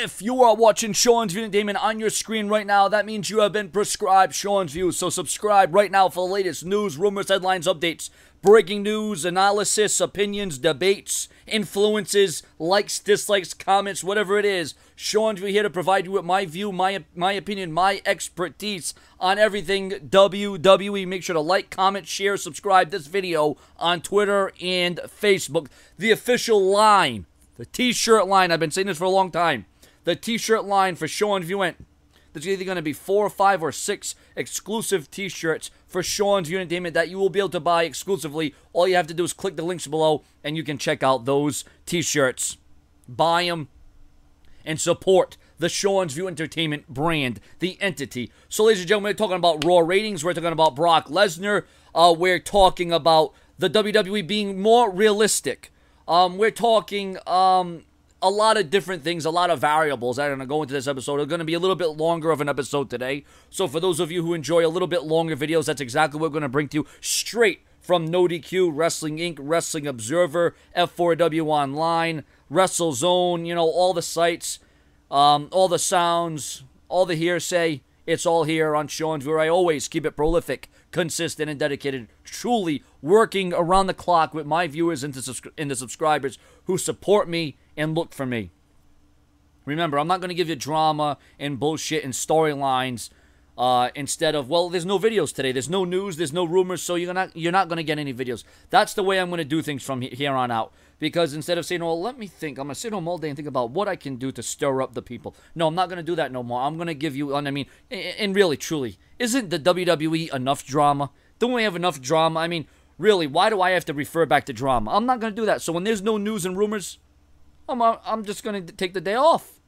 If you are watching Sean's View Entertainment on your screen right now, that means you have been prescribed Sean's View. So subscribe right now for the latest news, rumors, headlines, updates, breaking news, analysis, opinions, debates, influences, likes, dislikes, comments, whatever it is. Sean's View here to provide you with my view, my opinion, my expertise on everything WWE. Make sure to like, comment, share, subscribe this video on Twitter and Facebook. The official line, the t-shirt line, I've been saying this for a long time. The t-shirt line for Sean's View. There's either going to be 4 or 5 or 6 exclusive t-shirts for Sean's View Entertainment that you will be able to buy exclusively. All you have to do is click the links below and you can check out those t-shirts. Buy them and support the Sean's View Entertainment brand, the entity. So, ladies and gentlemen, we're talking about Raw ratings. We're talking about Brock Lesnar. We're talking about the WWE being more realistic. We're talking a lot of different things, a lot of variables that are going to go into this episode. It's going to be a little bit longer of an episode today. So for those of you who enjoy a little bit longer videos, that's exactly what we're going to bring to you straight from No DQ, Wrestling Inc., Wrestling Observer, F4W Online, WrestleZone, you know, all the sites, all the sounds, all the hearsay. It's all here on Sean's View, where I always keep it prolific, consistent, and dedicated, truly working around the clock with my viewers and the subscribers who support me and look for me. Remember, I'm not going to give you drama and bullshit and storylines instead of, well, there's no videos today. There's no news. There's no rumors, so you're not going to get any videos. That's the way I'm going to do things from here on out. Because instead of saying, well, let me think, I'm going to sit home all day and think about what I can do to stir up the people. No, I'm not going to do that no more. I'm going to give you, I mean, and really, truly, isn't the WWE enough drama? Don't we have enough drama? I mean, really, why do I have to refer back to drama? I'm not going to do that. So when there's no news and rumors, I'm just going to take the day off.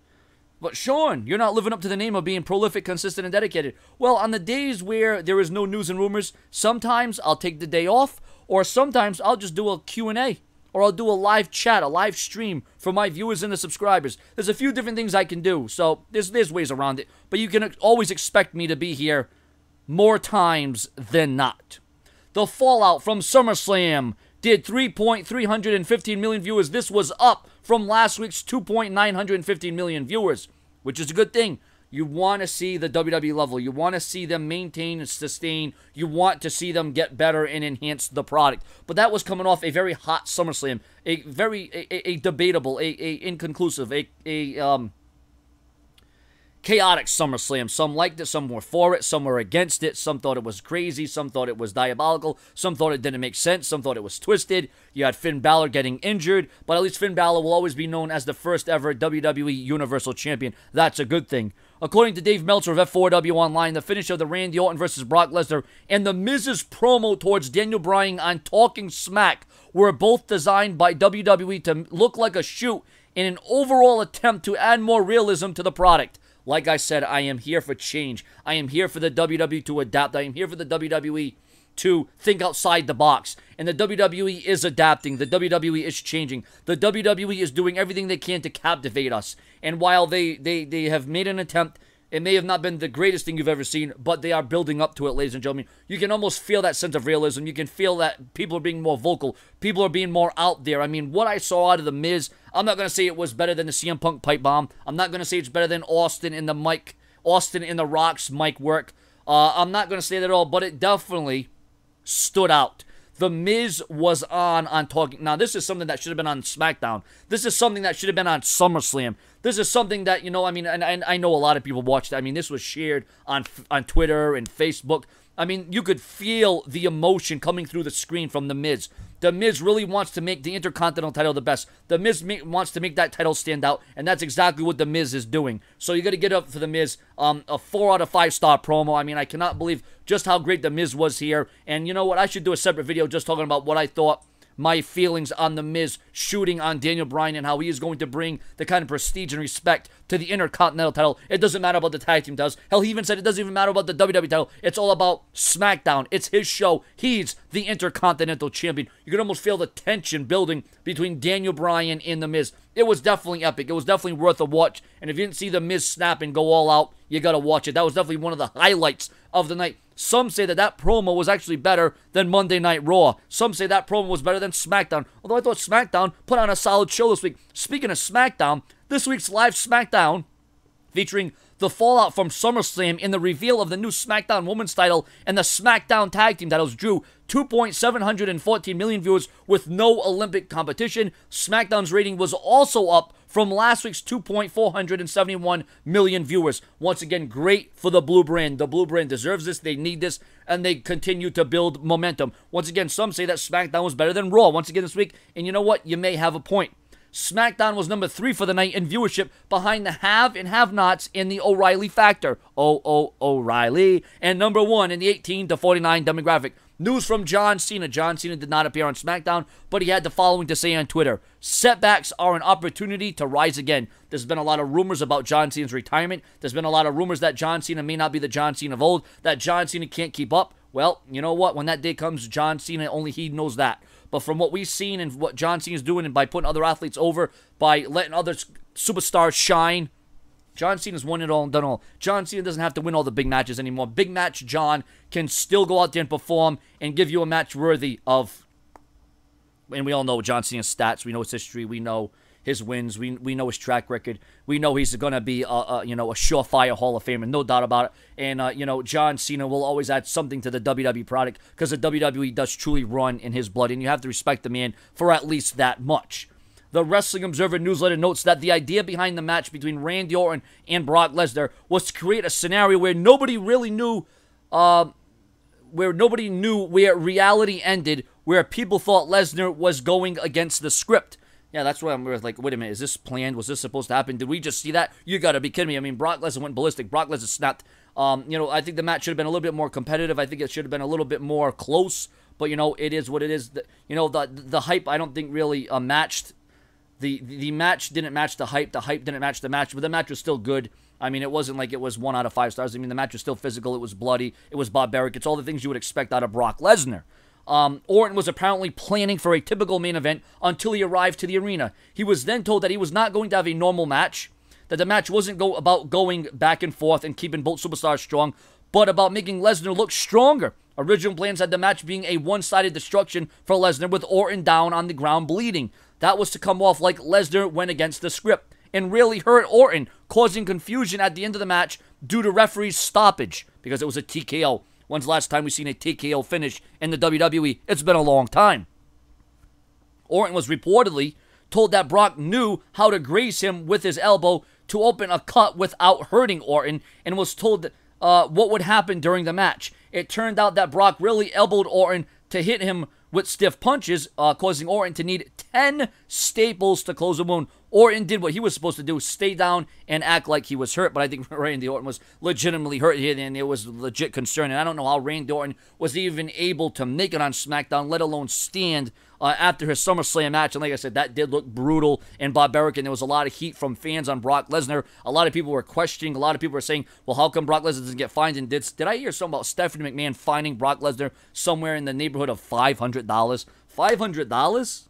But Sean, you're not living up to the name of being prolific, consistent, and dedicated. Well, on the days where there is no news and rumors, sometimes I'll take the day off, or sometimes I'll just do a Q&A. Or I'll do a live chat, a live stream for my viewers and the subscribers. There's a few different things I can do, so there's ways around it. But you can always expect me to be here more times than not. The fallout from SummerSlam did 3.315 million viewers. This was up from last week's 2.915 million viewers, which is a good thing. You want to see the WWE level. You want to see them maintain and sustain. You want to see them get better and enhance the product. But that was coming off a very hot SummerSlam, a debatable, inconclusive, chaotic SummerSlam. Some liked it, some were for it, some were against it, some thought it was crazy, some thought it was diabolical, some thought it didn't make sense, some thought it was twisted. You had Finn Balor getting injured, but at least Finn Balor will always be known as the first ever WWE Universal Champion. That's a good thing. According to Dave Meltzer of F4W Online, the finish of the Randy Orton versus Brock Lesnar and the Miz's promo towards Daniel Bryan on Talking Smack were both designed by WWE to look like a shoot in an overall attempt to add more realism to the product. Like I said, I am here for change. I am here for the WWE to adapt. I am here for the WWE to think outside the box. And the WWE is adapting. The WWE is changing. The WWE is doing everything they can to captivate us. And while they have made an attempt, it may have not been the greatest thing you've ever seen, but they are building up to it, ladies and gentlemen. You can almost feel that sense of realism. You can feel that people are being more vocal. People are being more out there. I mean, what I saw out of The Miz, I'm not going to say it was better than the CM Punk pipe bomb. I'm not going to say it's better than Austin in The Rock's mic work. I'm not going to say that at all, but it definitely stood out. The Miz was on Talking. Now, this is something that should have been on Smackdown. This is something that should have been on SummerSlam. This is something that, you know, I mean, and I know a lot of people watched it. I mean, this was shared on Twitter and Facebook. I mean, you could feel the emotion coming through the screen from The Miz. The Miz really wants to make the Intercontinental title the best. The Miz wants to make that title stand out, and that's exactly what The Miz is doing. So you got to get up for The Miz. A 4 out of 5 star promo. I mean, I cannot believe just how great The Miz was here. And you know what? I should do a separate video just talking about what I thought, my feelings on The Miz shooting on Daniel Bryan and how he is going to bring the kind of prestige and respect to the Intercontinental title. It doesn't matter about the tag team titles. Hell, he even said it doesn't even matter about the WWE title. It's all about SmackDown. It's his show. He's the Intercontinental Champion. You can almost feel the tension building between Daniel Bryan and The Miz. It was definitely epic. It was definitely worth a watch. And if you didn't see The Miz snap and go all out, you got to watch it. That was definitely one of the highlights of the night. Some say that that promo was actually better than Monday Night Raw. Some say that promo was better than SmackDown. Although I thought SmackDown put on a solid show this week. Speaking of SmackDown, this week's live SmackDown featuring the fallout from SummerSlam in the reveal of the new SmackDown Women's title and the SmackDown Tag Team titles drew 2.714 million viewers with no Olympic competition. SmackDown's rating was also up from last week's 2.471 million viewers. Once again, great for the Blue Brand. The Blue Brand deserves this. They need this, and they continue to build momentum. Once again, some say that SmackDown was better than Raw once again this week, and you know what? You may have a point. SmackDown was number 3 for the night in viewership, behind the have and have-nots in the O'Reilly factor. O'Reilly. And number 1 in the 18 to 49 demographic. News from John Cena. John Cena did not appear on SmackDown, but he had the following to say on Twitter. Setbacks are an opportunity to rise again. There's been a lot of rumors about John Cena's retirement. There's been a lot of rumors that John Cena may not be the John Cena of old, that John Cena can't keep up. Well, you know what? When that day comes, John Cena, only he knows that. But from what we've seen and what John Cena's doing, and by putting other athletes over, by letting other superstars shine, John Cena's won it all and done all. John Cena doesn't have to win all the big matches anymore. Big match John can still go out there and perform and give you a match worthy of, and we all know John Cena's stats. We know his history. We know his wins. We know his track record. We know he's going to be a surefire Hall of Famer, no doubt about it. And John Cena will always add something to the WWE product because the WWE does truly run in his blood, and you have to respect the man for at least that much. The Wrestling Observer newsletter notes that the idea behind the match between Randy Orton and Brock Lesnar was to create a scenario where nobody really knew, where reality ended, where people thought Lesnar was going against the script. Yeah, that's why I'm like, wait a minute, is this planned? Was this supposed to happen? Did we just see that? You gotta be kidding me. I mean, Brock Lesnar went ballistic. Brock Lesnar snapped. I think the match should have been a little bit more competitive. I think it should have been a little bit more close. But, it is what it is. The hype, I don't think really matched. The match didn't match the hype. The hype didn't match the match. But the match was still good. I mean, it wasn't like it was 1 out of 5 stars. I mean, the match was still physical. It was bloody. It was barbaric. It's all the things you would expect out of Brock Lesnar. Orton was apparently planning for a typical main event until he arrived to the arena. He was then told that he was not going to have a normal match, that the match wasn't about going back and forth and keeping both superstars strong, but about making Lesnar look stronger. Original plans had the match being a one-sided destruction for Lesnar with Orton down on the ground bleeding. That was to come off like Lesnar went against the script and really hurt Orton, causing confusion at the end of the match due to referee's stoppage because it was a TKO. When's the last time we've seen a TKO finish in the WWE? It's been a long time. Orton was reportedly told that Brock knew how to graze him with his elbow to open a cut without hurting Orton, and was told what would happen during the match. It turned out that Brock really elbowed Orton to hit him with stiff punches, causing Orton to need 10 staples to close the wound. Orton did what he was supposed to do, stay down and act like he was hurt, but I think Randy Orton was legitimately hurt here, and it was legit concern, and I don't know how Randy Orton was even able to make it on SmackDown, let alone stand after his SummerSlam match. And like I said, that did look brutal and barbaric, and there was a lot of heat from fans on Brock Lesnar. A lot of people were questioning, a lot of people were saying, well, how come Brock Lesnar doesn't get fined? And did I hear something about Stephanie McMahon fining Brock Lesnar somewhere in the neighborhood of $500? $500?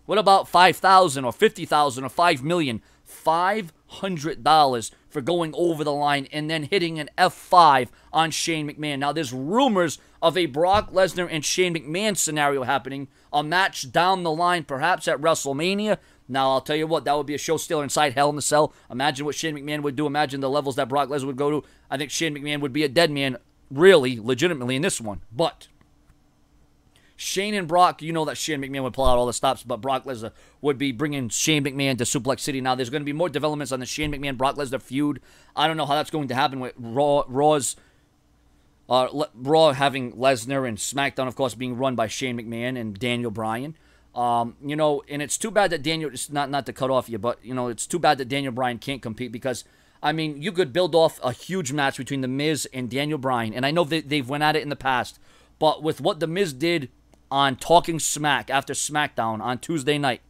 What about $5,000 or $50,000 or $5 million? $500 for going over the line and then hitting an F5 on Shane McMahon. Now, there's rumors of a Brock Lesnar and Shane McMahon scenario happening, a match down the line, perhaps at WrestleMania. Now, I'll tell you what, that would be a show stealer inside Hell in a Cell. Imagine what Shane McMahon would do. Imagine the levels that Brock Lesnar would go to. I think Shane McMahon would be a dead man, really, legitimately, in this one. But Shane and Brock, you know that Shane McMahon would pull out all the stops, but Brock Lesnar would be bringing Shane McMahon to Suplex City. Now, there's going to be more developments on the Shane McMahon-Brock Lesnar feud. I don't know how that's going to happen with Raw having Lesnar and SmackDown, of course, being run by Shane McMahon and Daniel Bryan. And it's too bad that Daniel, it's not to cut off you, but, it's too bad that Daniel Bryan can't compete because, I mean, you could build off a huge match between The Miz and Daniel Bryan, and I know they've went at it in the past, but with what The Miz did on Talking Smack after SmackDown on Tuesday night,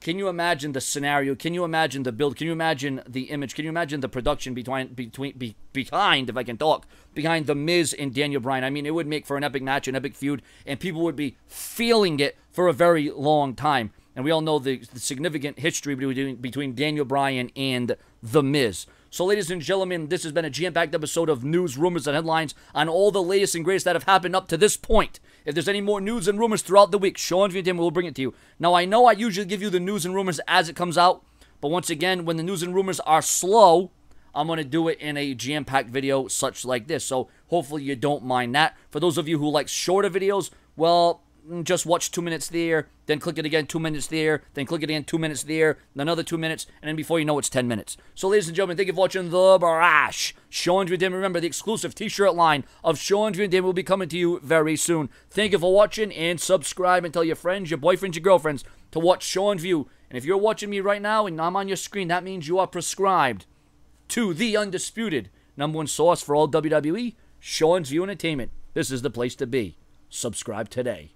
can you imagine the scenario? Can you imagine the build? Can you imagine the image? Can you imagine the production behind, if I can talk, behind The Miz and Daniel Bryan? I mean, it would make for an epic match, an epic feud, and people would be feeling it for a very long time. And we all know the significant history between Daniel Bryan and The Miz. So, ladies and gentlemen, this has been a jam-packed episode of news, rumors, and headlines on all the latest and greatest that have happened up to this point. If there's any more news and rumors throughout the week, Sean's V Entertainment will bring it to you. Now, I know I usually give you the news and rumors as it comes out, but once again, when the news and rumors are slow, I'm going to do it in a jam-packed video such like this. So, hopefully you don't mind that. For those of you who like shorter videos, well, just watch 2 minutes there, then click it again, 2 minutes there, then click it again, 2 minutes there, another 2 minutes, and then before you know it's 10 minutes. So, ladies and gentlemen, thank you for watching The Barrage. Sean's V Entertainment. Remember, the exclusive t-shirt line of Sean's V Entertainment will be coming to you very soon. Thank you for watching, and subscribe and tell your friends, your boyfriends, your girlfriends to watch Sean's View. And if you're watching me right now and I'm on your screen, that means you are prescribed to the undisputed #1 source for all WWE, Sean's View Entertainment. This is the place to be. Subscribe today.